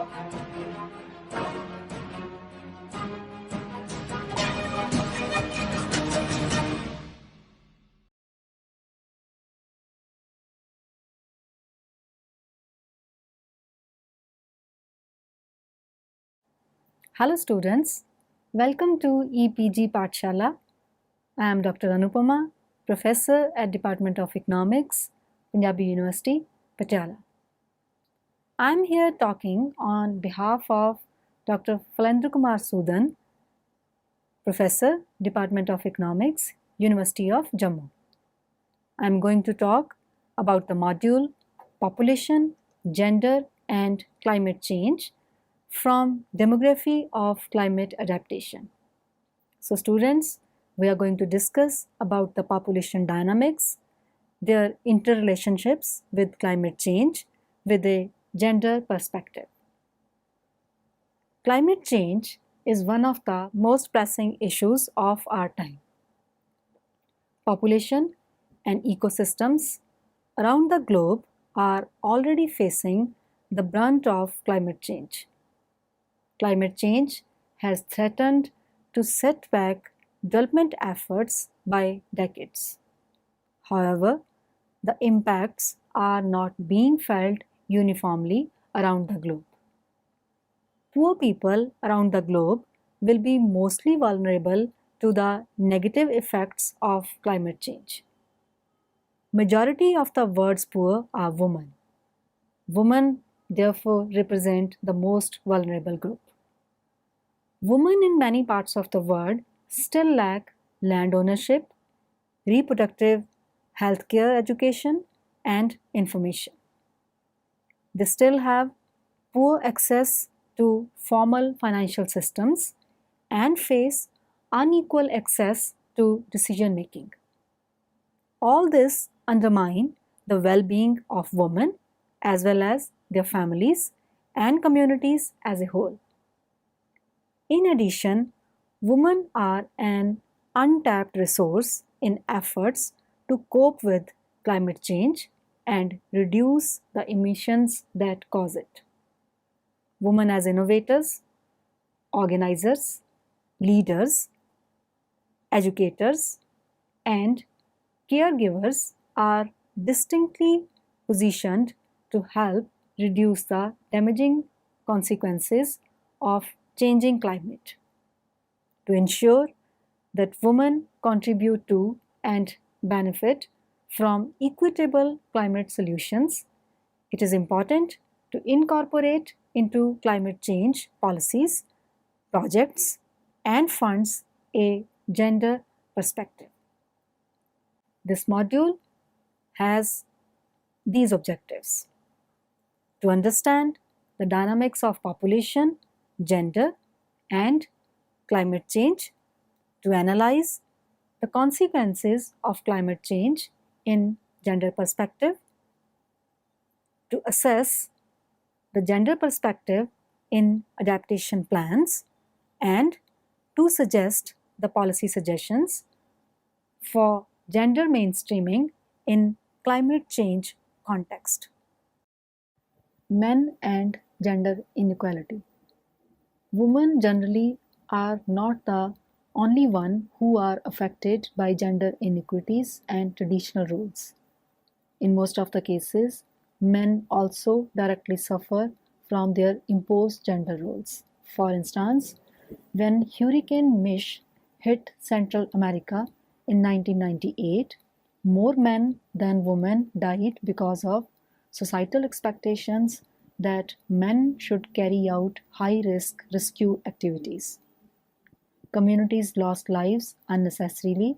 Hello students, welcome to EPG Pathshala. I am Dr. Anupama, Professor at Department of Economics, Punjabi University, Patiala. I am here talking on behalf of Dr. Falendra Kumar Sudan, Professor, Department of Economics, University of Jammu. I am going to talk about the module Population, Gender and Climate Change from Demography of Climate Adaptation. So students, we are going to discuss about the population dynamics, their interrelationships with climate change with a gender perspective. Climate change is one of the most pressing issues of our time. Population and ecosystems around the globe are already facing the brunt of climate change. Climate change has threatened to set back development efforts by decades. However, the impacts are not being felt uniformly around the globe. Poor people around the globe will be mostly vulnerable to the negative effects of climate change. Majority of the world's poor are women. Women therefore represent the most vulnerable group. Women in many parts of the world still lack land ownership, reproductive healthcare education, and information. They still have poor access to formal financial systems and face unequal access to decision making. All this undermine the well-being of women as well as their families and communities as a whole. In addition, women are an untapped resource in efforts to cope with climate change and reduce the emissions that cause it. Women as innovators, organizers, leaders, educators, and caregivers are distinctly positioned to help reduce the damaging consequences of changing climate. To ensure that women contribute to and benefit from equitable climate solutions, it is important to incorporate into climate change policies, projects, and funds a gender perspective. This module has these objectives: to understand the dynamics of population, gender, and climate change, to analyze the consequences of climate change in gender perspective, to assess the gender perspective in adaptation plans, and to suggest the policy suggestions for gender mainstreaming in climate change context. Men and gender inequality. Women generally are not the only one who are affected by gender inequities and traditional roles. In most of the cases, men also directly suffer from their imposed gender roles. For instance, when Hurricane Mitch hit Central America in 1998, more men than women died because of societal expectations that men should carry out high-risk rescue activities. Communities lost lives unnecessarily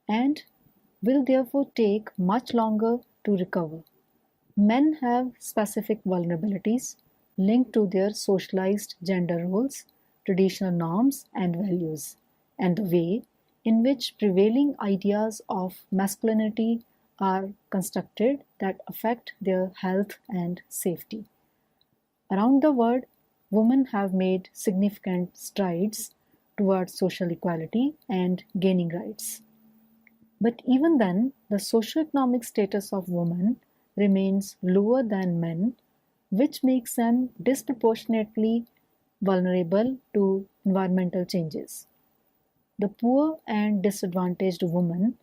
and will therefore take much longer to recover. Men have specific vulnerabilities linked to their socialized gender roles, traditional norms, and values, and the way in which prevailing ideas of masculinity are constructed that affect their health and safety. Around the world, women have made significant strides towards social equality and gaining rights. But even then, the socioeconomic status of women remains lower than men, which makes them disproportionately vulnerable to environmental changes. The poor and disadvantaged women,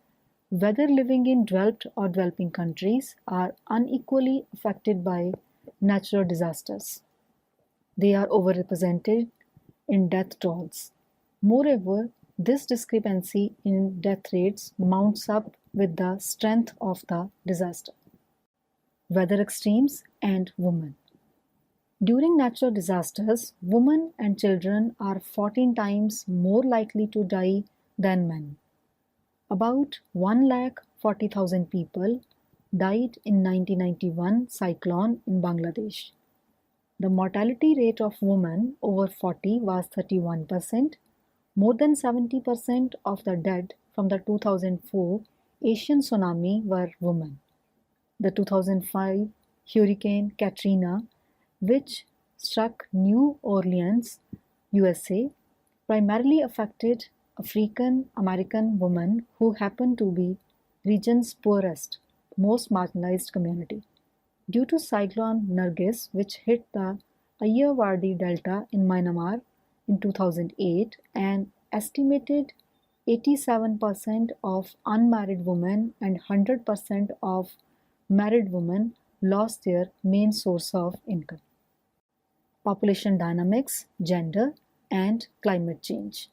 whether living in developed or developing countries, are unequally affected by natural disasters. They are overrepresented in death tolls. Moreover, this discrepancy in death rates mounts up with the strength of the disaster. Weather extremes and women. During natural disasters, women and children are 14 times more likely to die than men. About 1,40,000 people died in 1991 cyclone in Bangladesh. The mortality rate of women over 40 was 31%. More than 70% of the dead from the 2004 Asian tsunami were women. The 2005 Hurricane Katrina, which struck New Orleans, USA, primarily affected African American women who happen to be region's poorest, most marginalized community. Due to Cyclone Nargis, which hit the Ayeyarwady Delta in Myanmar in 2008, an estimated 87% of unmarried women and 100% of married women lost their main source of income. Population dynamics, gender, and climate change.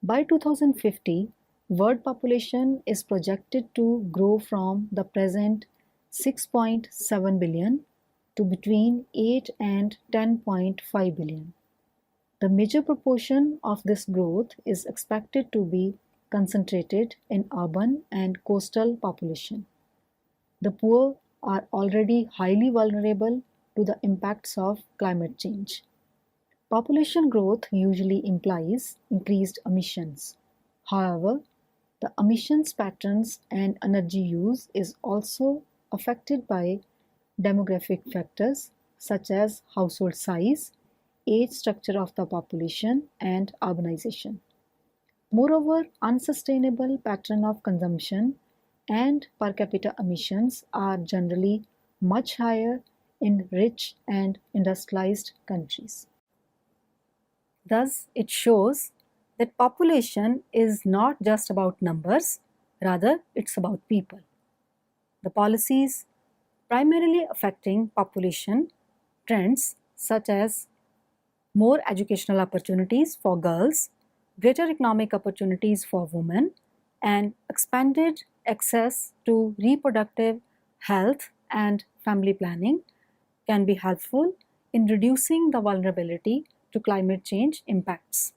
By 2050, world population is projected to grow from the present 6.7 billion to between 8 and 10.5 billion. The major proportion of this growth is expected to be concentrated in urban and coastal population. The poor are already highly vulnerable to the impacts of climate change. Population growth usually implies increased emissions. However, the emissions patterns and energy use is also affected by demographic factors such as household size, age structure of the population, and urbanization. Moreover, unsustainable pattern of consumption and per capita emissions are generally much higher in rich and industrialized countries. Thus, it shows that population is not just about numbers, rather, it's about people. The policies primarily affecting population trends such as more educational opportunities for girls, greater economic opportunities for women, and expanded access to reproductive health and family planning can be helpful in reducing the vulnerability to climate change impacts,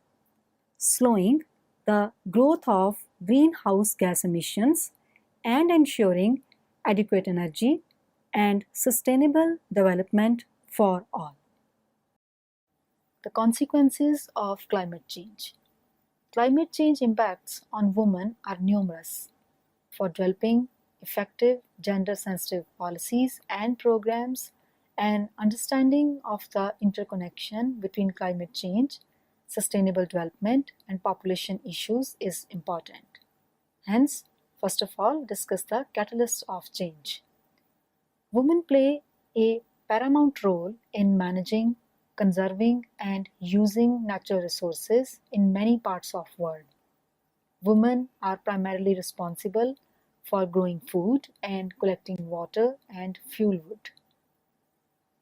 slowing the growth of greenhouse gas emissions, and ensuring adequate energy and sustainable development for all. The consequences of climate change. Climate change impacts on women are numerous. For developing effective gender-sensitive policies and programs, an understanding of the interconnection between climate change, sustainable development, and population issues is important. Hence, first of all, discuss the catalysts of change. Women play a paramount role in managing, conserving, and using natural resources in many parts of the world. Women are primarily responsible for growing food and collecting water and fuel wood.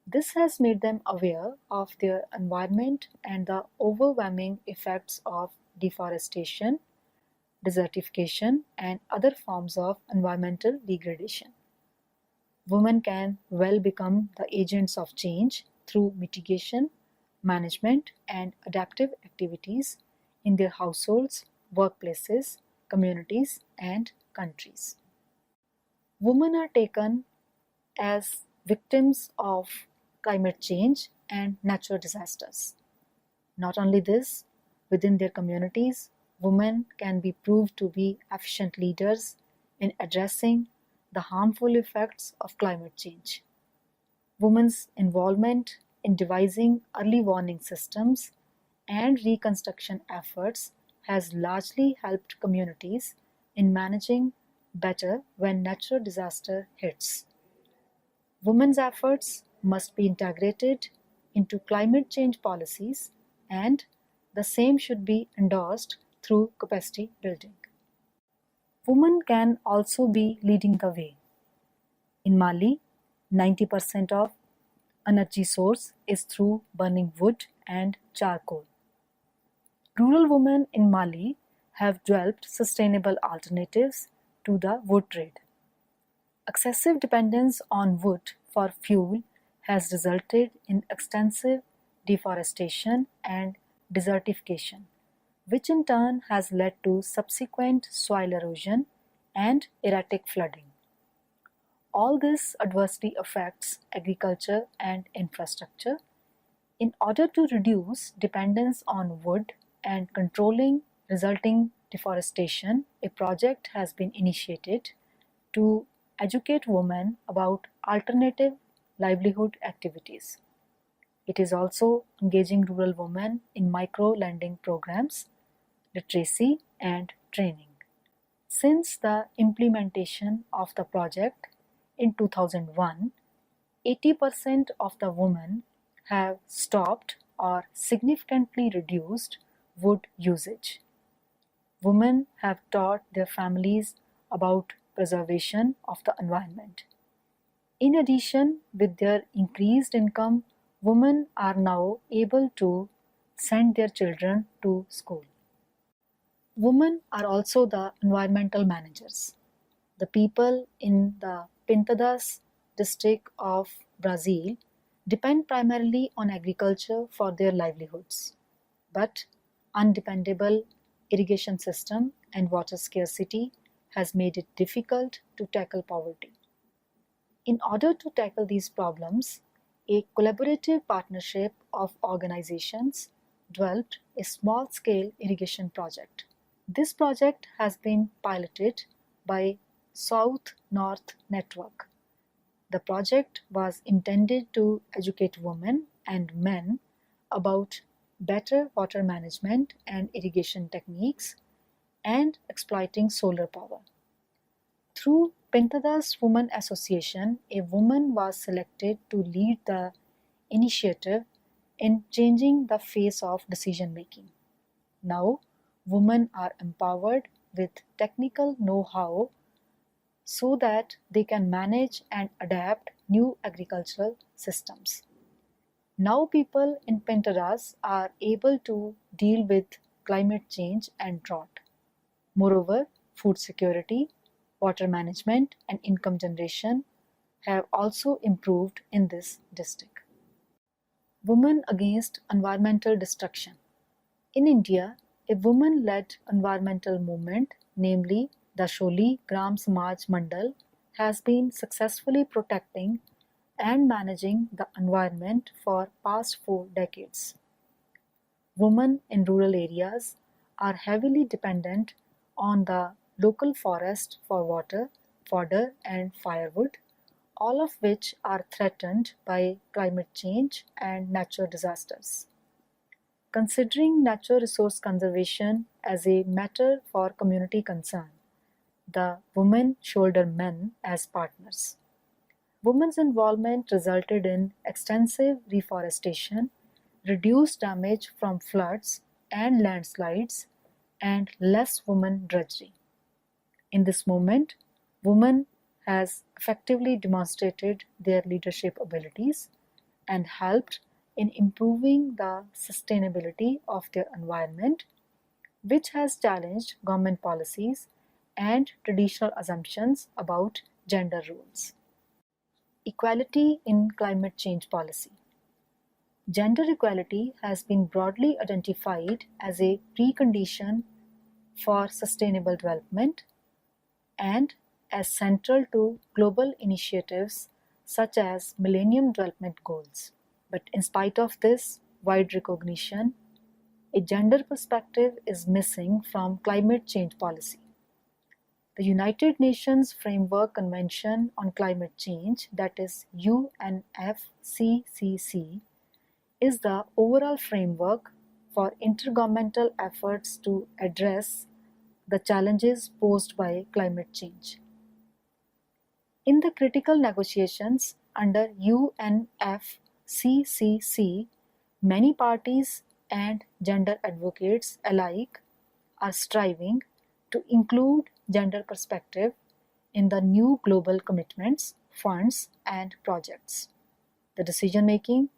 This has made them aware of their environment and the overwhelming effects of deforestation, desertification, and other forms of environmental degradation. Women can well become the agents of change through mitigation, management, and adaptive activities in their households, workplaces, communities, and countries. Women are taken as victims of climate change and natural disasters. Not only this, within their communities, women can be proved to be efficient leaders in addressing the harmful effects of climate change. Women's involvement in devising early warning systems and reconstruction efforts has largely helped communities in managing better when natural disaster hits. Women's efforts must be integrated into climate change policies, and the same should be endorsed through capacity building. Women can also be leading the way. In Mali, 90% of energy source is through burning wood and charcoal. Rural women in Mali have developed sustainable alternatives to the wood trade. Excessive dependence on wood for fuel has resulted in extensive deforestation and desertification, which in turn has led to subsequent soil erosion and erratic flooding. All this adversely affects agriculture and infrastructure. In order to reduce dependence on wood and controlling resulting deforestation, a project has been initiated to educate women about alternative livelihood activities. It is also engaging rural women in micro-lending programs, literacy, and training. Since the implementation of the project in 2001, 80% of the women have stopped or significantly reduced wood usage. Women have taught their families about preservation of the environment. In addition, with their increased income, women are now able to send their children to school. Women are also the environmental managers. The people in the Pintadas district of Brazil depend primarily on agriculture for their livelihoods, but undependable irrigation system and water scarcity has made it difficult to tackle poverty. In order to tackle these problems, a collaborative partnership of organizations developed a small-scale irrigation project. This project has been piloted by South-North Network. The project was intended to educate women and men about better water management and irrigation techniques and exploiting solar power. Through Pintadas Women Association, a woman was selected to lead the initiative in changing the face of decision making. Now, women are empowered with technical know-how so that they can manage and adapt new agricultural systems. Now people in Pintadas are able to deal with climate change and drought. Moreover, food security, water management, and income generation have also improved in this district. Women against environmental destruction. In India, a women-led environmental movement, namely the Sholi Gram Samaj Mandal, has been successfully protecting and managing the environment for past 4 decades. Women in rural areas are heavily dependent on the local forest for water, fodder, and firewood, all of which are threatened by climate change and natural disasters. Considering natural resource conservation as a matter for community concern, the women shoulder men as partners. Women's involvement resulted in extensive reforestation, reduced damage from floods and landslides, and less women drudgery. In this moment, women has effectively demonstrated their leadership abilities and helped in improving the sustainability of their environment, which has challenged government policies and traditional assumptions about gender roles. Equality in climate change policy. Gender equality has been broadly identified as a precondition for sustainable development and as central to global initiatives such as Millennium Development Goals. But in spite of this wide recognition, a gender perspective is missing from climate change policy. The United Nations Framework Convention on Climate Change, that is UNFCCC, is the overall framework for intergovernmental efforts to address the challenges posed by climate change. In the critical negotiations under UNFCCC, many parties and gender advocates alike are striving to include gender perspective in the new global commitments, funds, and projects. The decision making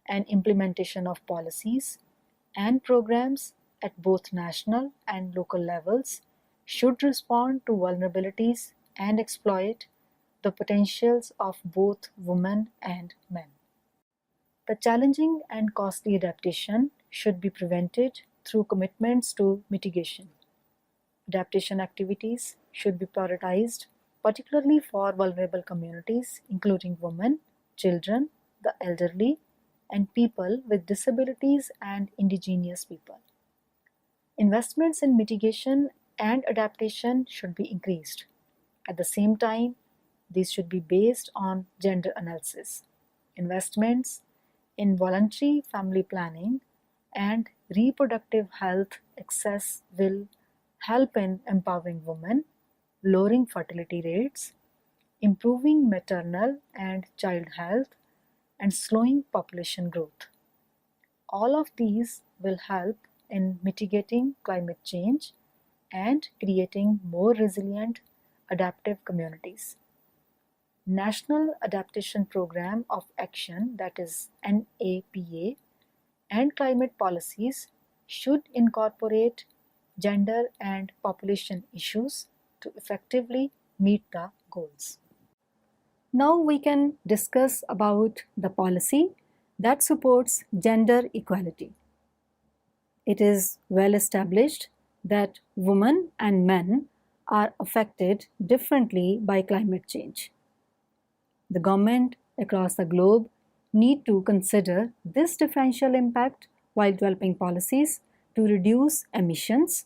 and implementation of policies and programs at both national and local levels should respond to vulnerabilities and exploit the potentials of both women and men. The challenging and costly adaptation should be prevented through commitments to mitigation. Adaptation activities should be prioritized, particularly for vulnerable communities, including women, children, the elderly, and people with disabilities and indigenous people. Investments in mitigation and adaptation should be increased. At the same time, these should be based on gender analysis. Investments in voluntary family planning and reproductive health access will help in empowering women, lowering fertility rates, improving maternal and child health, and slowing population growth. All of these will help in mitigating climate change and creating more resilient, adaptive communities. National Adaptation Program of Action, that is NAPA, and climate policies should incorporate gender and population issues to effectively meet the goals. Now we can discuss about the policy that supports gender equality. It is well established that women and men are affected differently by climate change. The government across the globe need to consider this differential impact while developing policies to reduce emissions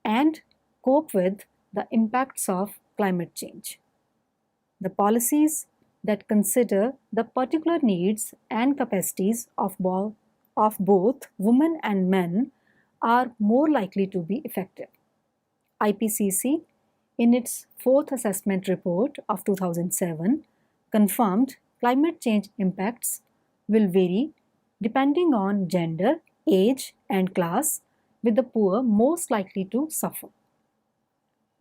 and cope with the impacts of climate change. The policies that consider the particular needs and capacities of both women and men are more likely to be effective. IPCC, in its fourth assessment report of 2007, confirmed climate change impacts will vary depending on gender, age, and class, with the poor most likely to suffer.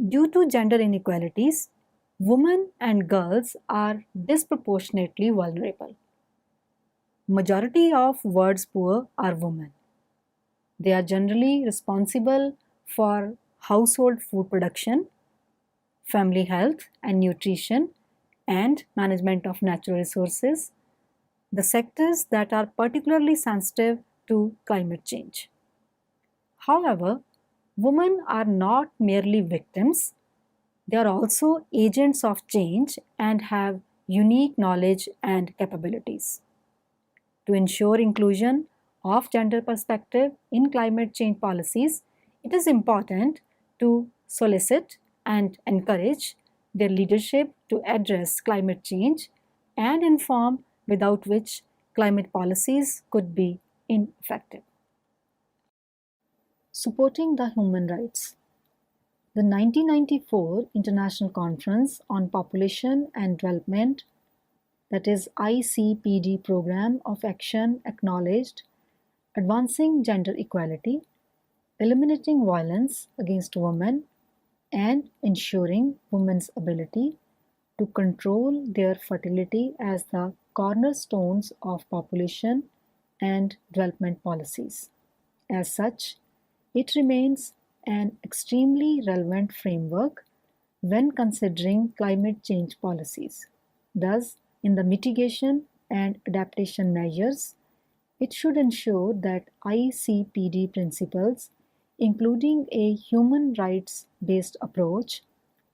Due to gender inequalities, women and girls are disproportionately vulnerable. Majority of world's poor are women. They are generally responsible for household food production, family health and nutrition, and management of natural resources, the sectors that are particularly sensitive to climate change. However, women are not merely victims, they are also agents of change and have unique knowledge and capabilities. To ensure inclusion of gender perspective in climate change policies, it is important to solicit and encourage their leadership to address climate change and inform, without which climate policies could be ineffective. Supporting the human rights. The 1994 International Conference on Population and Development, that is ICPD Program of Action, acknowledged advancing gender equality, eliminating violence against women, and ensuring women's ability to control their fertility as the cornerstones of population and development policies. As such, it remains an extremely relevant framework when considering climate change policies. Thus, in the mitigation and adaptation measures, it should ensure that ICPD principles, including a human rights-based approach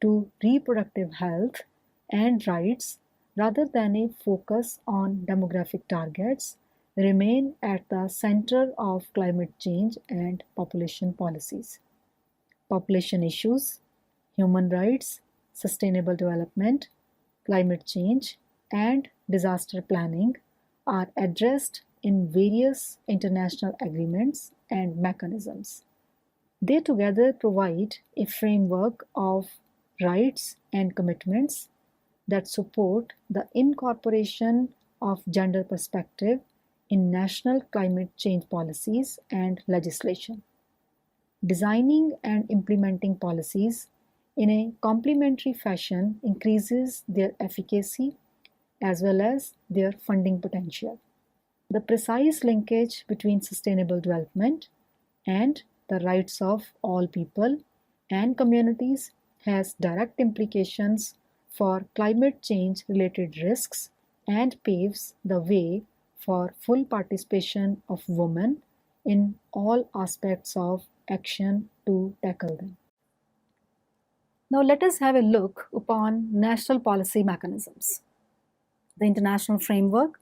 to reproductive health and rights rather than a focus on demographic targets, remain at the center of climate change and population policies. Population issues, human rights, sustainable development, climate change, and disaster planning are addressed in various international agreements and mechanisms. They together provide a framework of rights and commitments that support the incorporation of gender perspective in national climate change policies and legislation. Designing and implementing policies in a complementary fashion increases their efficacy as well as their funding potential. The precise linkage between sustainable development and the rights of all people and communities has direct implications for climate change related risks and paves the way for full participation of women in all aspects of action to tackle them. Now let us have a look upon national policy mechanisms. The international framework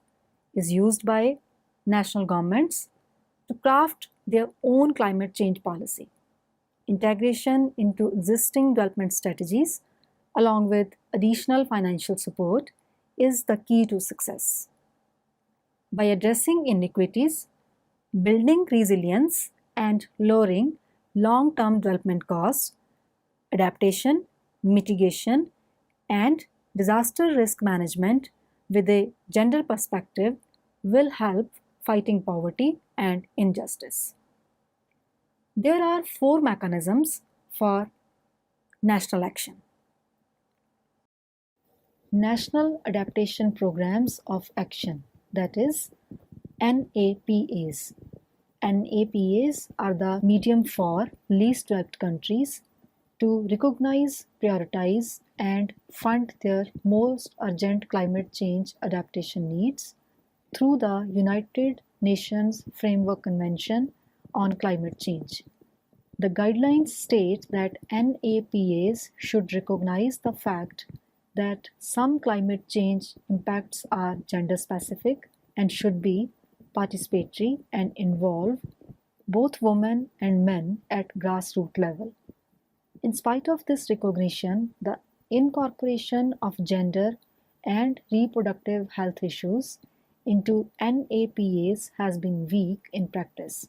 is used by national governments to craft their own climate change policy. Integration into existing development strategies, along with additional financial support, is the key to success. By addressing inequities, building resilience, and lowering long-term development costs, adaptation, mitigation, and disaster risk management with a gender perspective will help fighting poverty and injustice. There are 4 mechanisms for national action. National Adaptation Programs of Action, that is NAPAs. NAPAs are the medium for least developed countries to recognize, prioritize, and fund their most urgent climate change adaptation needs through the United Nations Framework Convention on Climate Change. The guidelines state that NAPAs should recognize the fact that some climate change impacts are gender specific and should be participatory and involve both women and men at grassroots level. In spite of this recognition, the incorporation of gender and reproductive health issues into NAPAs has been weak in practice.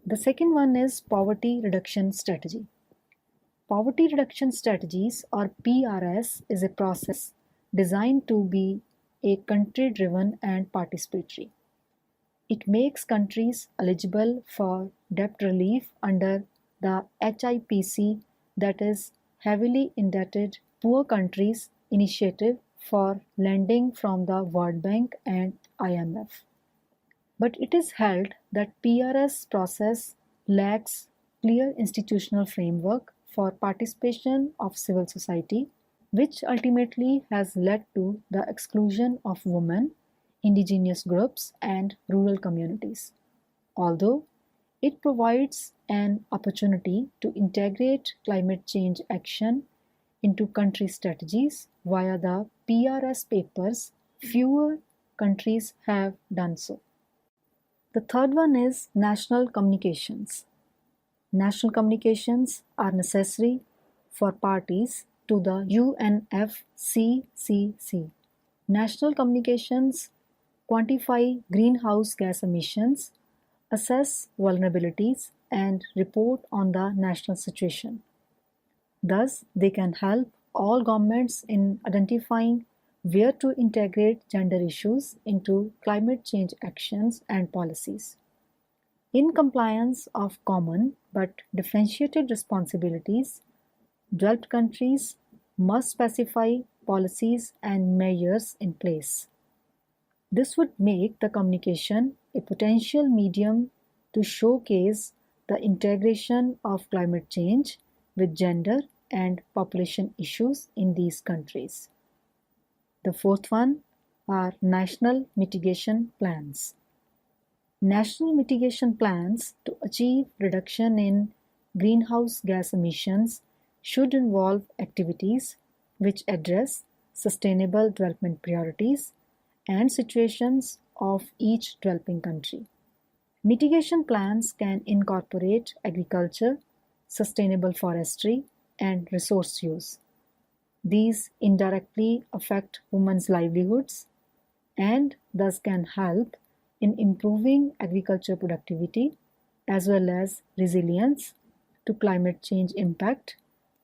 The second one is Poverty Reduction Strategy. Poverty Reduction Strategies, or PRS, is a process designed to be a country-driven and participatory. It makes countries eligible for debt relief under the HIPC, that is Heavily Indebted Poor Countries Initiative for lending from the World Bank and IMF. But it is held that PRS process lacks clear institutional framework for participation of civil society, which ultimately has led to the exclusion of women, indigenous groups, and rural communities. Although it provides an opportunity to integrate climate change action into country strategies via the PRS papers, fewer countries have done so. The third one is national communications. National communications are necessary for parties to the UNFCCC. National communications quantify greenhouse gas emissions, assess vulnerabilities, and report on the national situation. Thus, they can help all governments in identifying where to integrate gender issues into climate change actions and policies. In compliance of common but differentiated responsibilities, developed countries must specify policies and measures in place. This would make the communication a potential medium to showcase the integration of climate change with gender and population issues in these countries. The fourth one are national mitigation plans. National mitigation plans to achieve reduction in greenhouse gas emissions should involve activities which address sustainable development priorities and situations of each developing country. Mitigation plans can incorporate agriculture, sustainable forestry, and resource use. These indirectly affect women's livelihoods and thus can help in improving agriculture productivity as well as resilience to climate change impact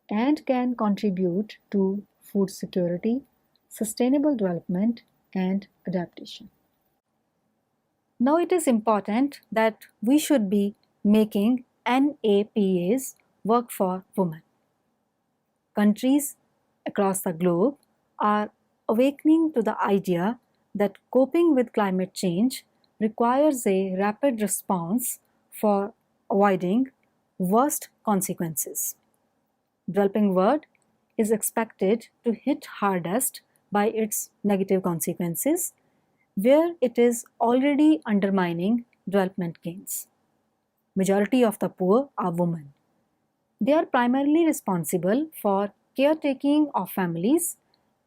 and can contribute to food security, sustainable development, and adaptation. Now it is important that we should be making NAPAs work for women. Countries across the globe are awakening to the idea that coping with climate change requires a rapid response for avoiding worst consequences. Developing world is expected to hit hardest by its negative consequences, where it is already undermining development gains. Majority of the poor are women. They are primarily responsible for caretaking of families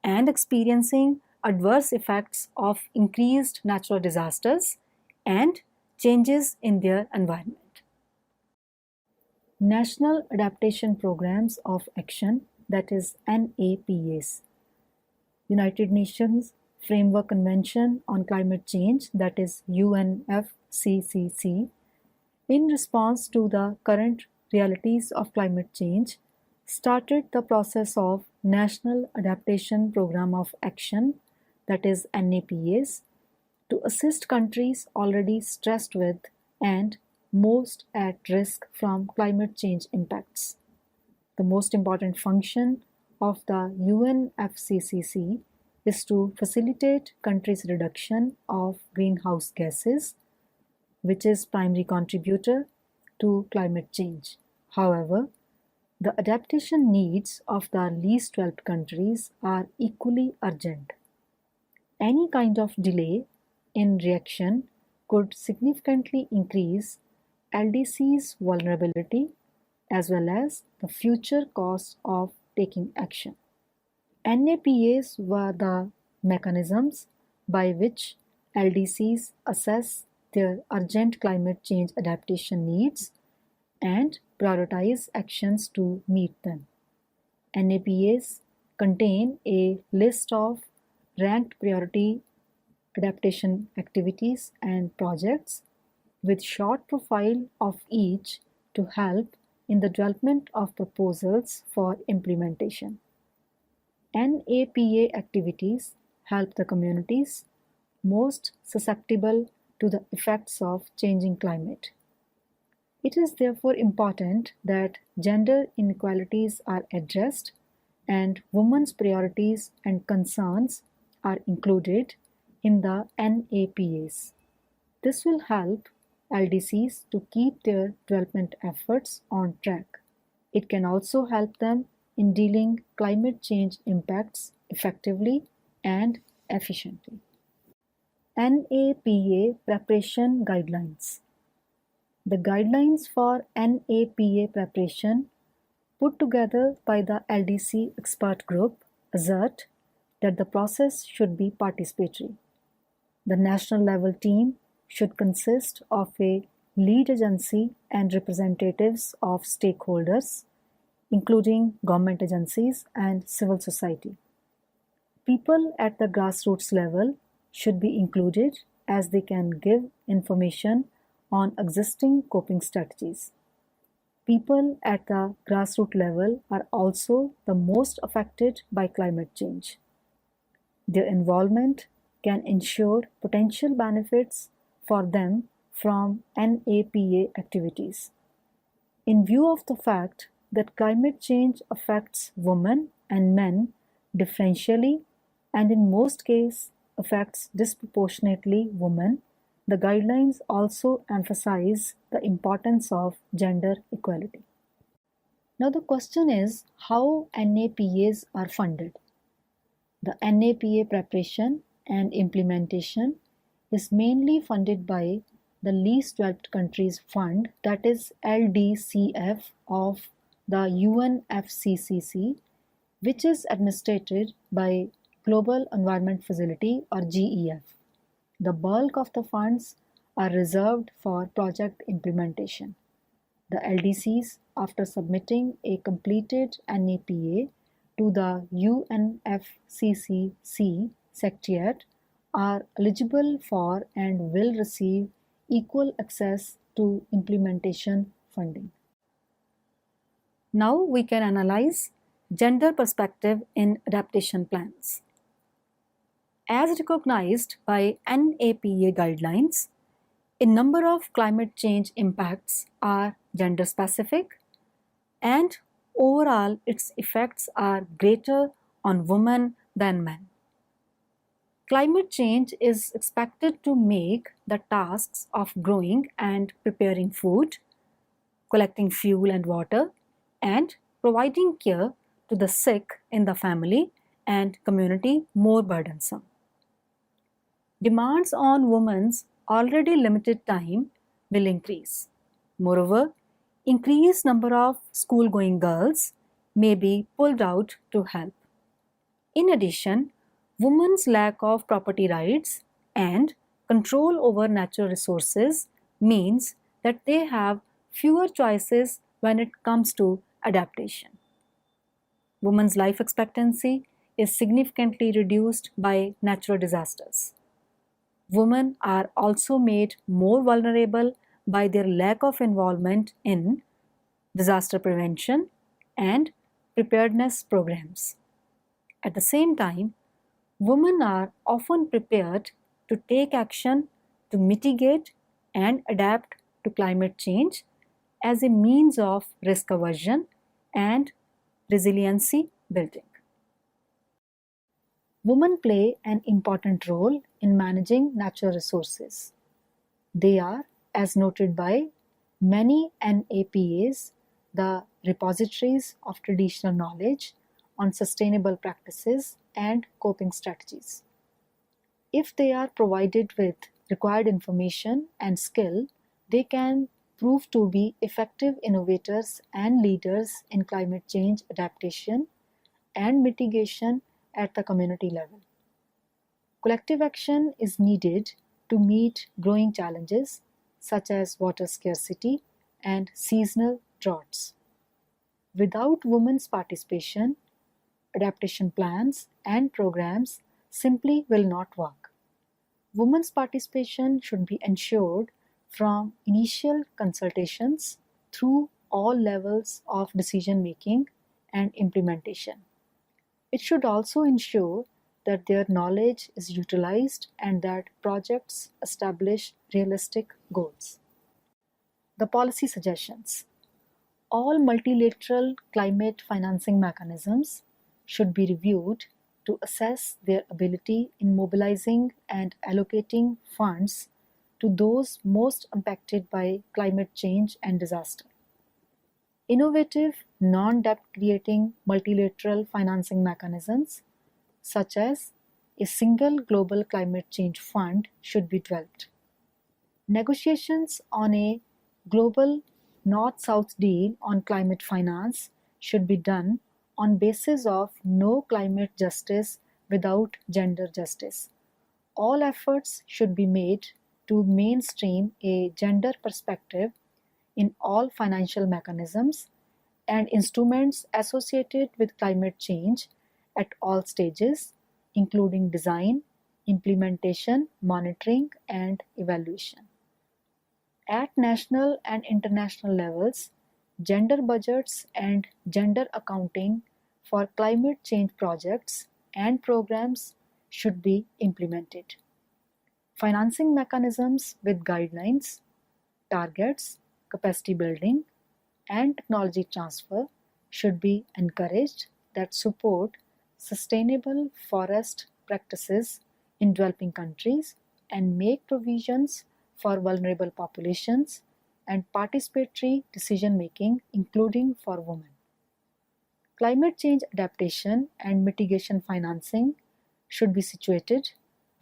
and experiencing adverse effects of increased natural disasters and changes in their environment. National Adaptation Programs of Action, that is NAPAs. United Nations Framework Convention on Climate Change, that is UNFCCC, in response to the current realities of climate change, started the process of National Adaptation Program of Action, that is NAPAs, to assist countries already stressed with and most at risk from climate change impacts. The most important function of the UNFCCC is to facilitate countries' reduction of greenhouse gases, which is primary contributor to climate change. However, the adaptation needs of the least developed countries are equally urgent. Any kind of delay in reaction could significantly increase LDC's vulnerability as well as the future costs of taking action. NAPAs were the mechanisms by which LDCs assess their urgent climate change adaptation needs and prioritize actions to meet them. NAPAs contain a list of ranked priority adaptation activities and projects with short profile of each to help in the development of proposals for implementation. NAPA activities help the communities most susceptible to the effects of changing climate. It is therefore important that gender inequalities are addressed and women's priorities and concerns are included in the NAPAs. This will help LDCs to keep their development efforts on track. It can also help them in dealing climate change impacts effectively and efficiently. NAPA Preparation Guidelines. The guidelines for NAPA preparation put together by the LDC expert group assert that the process should be participatory. The national level team should consist of a lead agency and representatives of stakeholders, including government agencies and civil society. People at the grassroots level should be included as they can give information on existing coping strategies. People at the grassroots level are also the most affected by climate change. Their involvement can ensure potential benefits for them from NAPA activities. In view of the fact that climate change affects women and men differentially and in most cases affects disproportionately women, the guidelines also emphasize the importance of gender equality. Now the question is how NAPAs are funded. The NAPA preparation and implementation is mainly funded by the Least Developed Countries Fund, that is LDCF of the UNFCCC, which is administered by Global Environment Facility or GEF. The bulk of the funds are reserved for project implementation. The LDCs, after submitting a completed NAPA to the UNFCCC Secretariat, are eligible for and will receive equal access to implementation funding. Now we can analyze gender perspective in adaptation plans. As recognized by NAPA guidelines, a number of climate change impacts are gender specific, and overall its effects are greater on women than men. Climate change is expected to make the tasks of growing and preparing food, collecting fuel and water, and providing care to the sick in the family and community more burdensome. Demands on women's already limited time will increase. Moreover, increased number of school-going girls may be pulled out to help. In addition, women's lack of property rights and control over natural resources means that they have fewer choices when it comes to adaptation. Women's life expectancy is significantly reduced by natural disasters. Women are also made more vulnerable by their lack of involvement in disaster prevention and preparedness programs. At the same time, women are often prepared to take action to mitigate and adapt to climate change as a means of risk aversion and resiliency building. Women play an important role in managing natural resources. They are, as noted by many NAPAs, the repositories of traditional knowledge on sustainable practices and coping strategies. If they are provided with required information and skill, they can prove to be effective innovators and leaders in climate change adaptation and mitigation at the community level. Collective action is needed to meet growing challenges such as water scarcity and seasonal droughts. Without women's participation, adaptation plans and programs simply will not work. Women's participation should be ensured from initial consultations through all levels of decision making and implementation. It should also ensure that their knowledge is utilized and that projects establish realistic goals. The policy suggestions. All multilateral climate financing mechanisms should be reviewed to assess their ability in mobilizing and allocating funds to those most impacted by climate change and disaster. Innovative, non-debt creating multilateral financing mechanisms, such as a single global climate change fund, should be developed. Negotiations on a global North-South deal on climate finance should be done on basis of no climate justice without gender justice. All efforts should be made to mainstream a gender perspective in all financial mechanisms and instruments associated with climate change at all stages, including design, implementation, monitoring, and evaluation. At national and international levels, gender budgets and gender accounting for climate change projects and programs should be implemented. Financing mechanisms with guidelines, targets, capacity building, and technology transfer should be encouraged that support sustainable forest practices in developing countries and make provisions for vulnerable populations and participatory decision making, including for women. Climate change adaptation and mitigation financing should be situated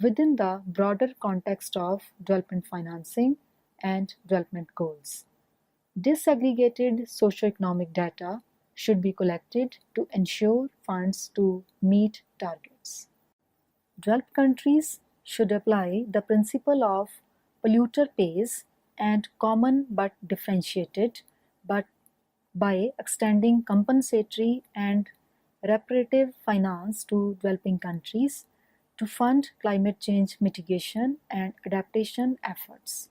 within the broader context of development financing and development goals. Disaggregated socioeconomic data should be collected to ensure funds to meet targets. Developed countries should apply the principle of polluter pays and common but differentiated, but by extending compensatory and reparative finance to developing countries to fund climate change mitigation and adaptation efforts.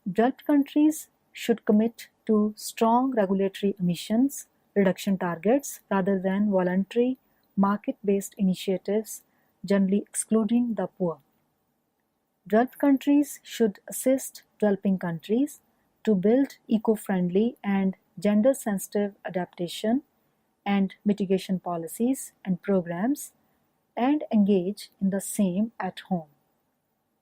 Developed countries should commit to strong regulatory emissions reduction targets rather than voluntary market-based initiatives, generally excluding the poor. Developed countries should assist developing countries to build eco-friendly and gender-sensitive adaptation and mitigation policies and programs and engage in the same at home.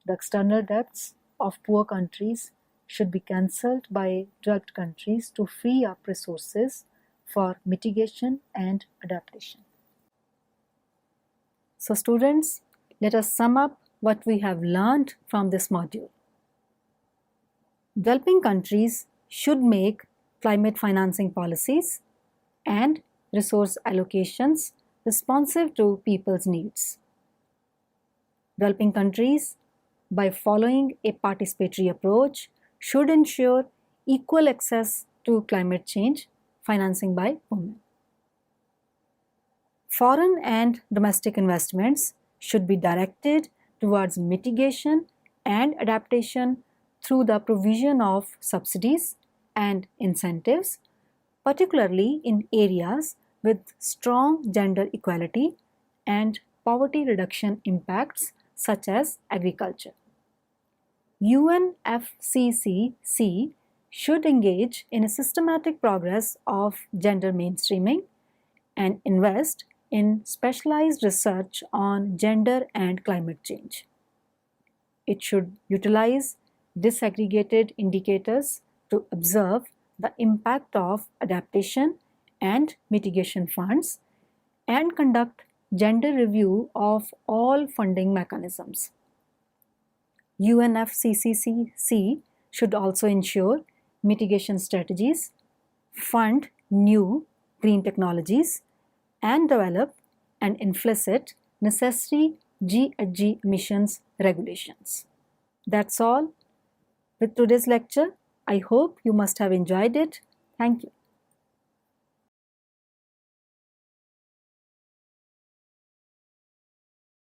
The external debts of poor countries should be cancelled by developed countries to free up resources for mitigation and adaptation. So students, let us sum up what we have learned from this module. Developing countries should make climate financing policies and resource allocations responsive to people's needs. Developing countries, by following a participatory approach, should ensure equal access to climate change financing by women. Foreign and domestic investments should be directed towards mitigation and adaptation through the provision of subsidies and incentives, particularly in areas with strong gender equality and poverty reduction impacts such as agriculture. UNFCCC should engage in a systematic progress of gender mainstreaming and invest in specialized research on gender and climate change. It should utilize disaggregated indicators to observe the impact of adaptation and mitigation funds and conduct gender review of all funding mechanisms. UNFCCC should also ensure mitigation strategies, fund new green technologies, and develop an implicit necessary GHG emissions regulations. That's all with today's lecture. I hope you must have enjoyed it. Thank you.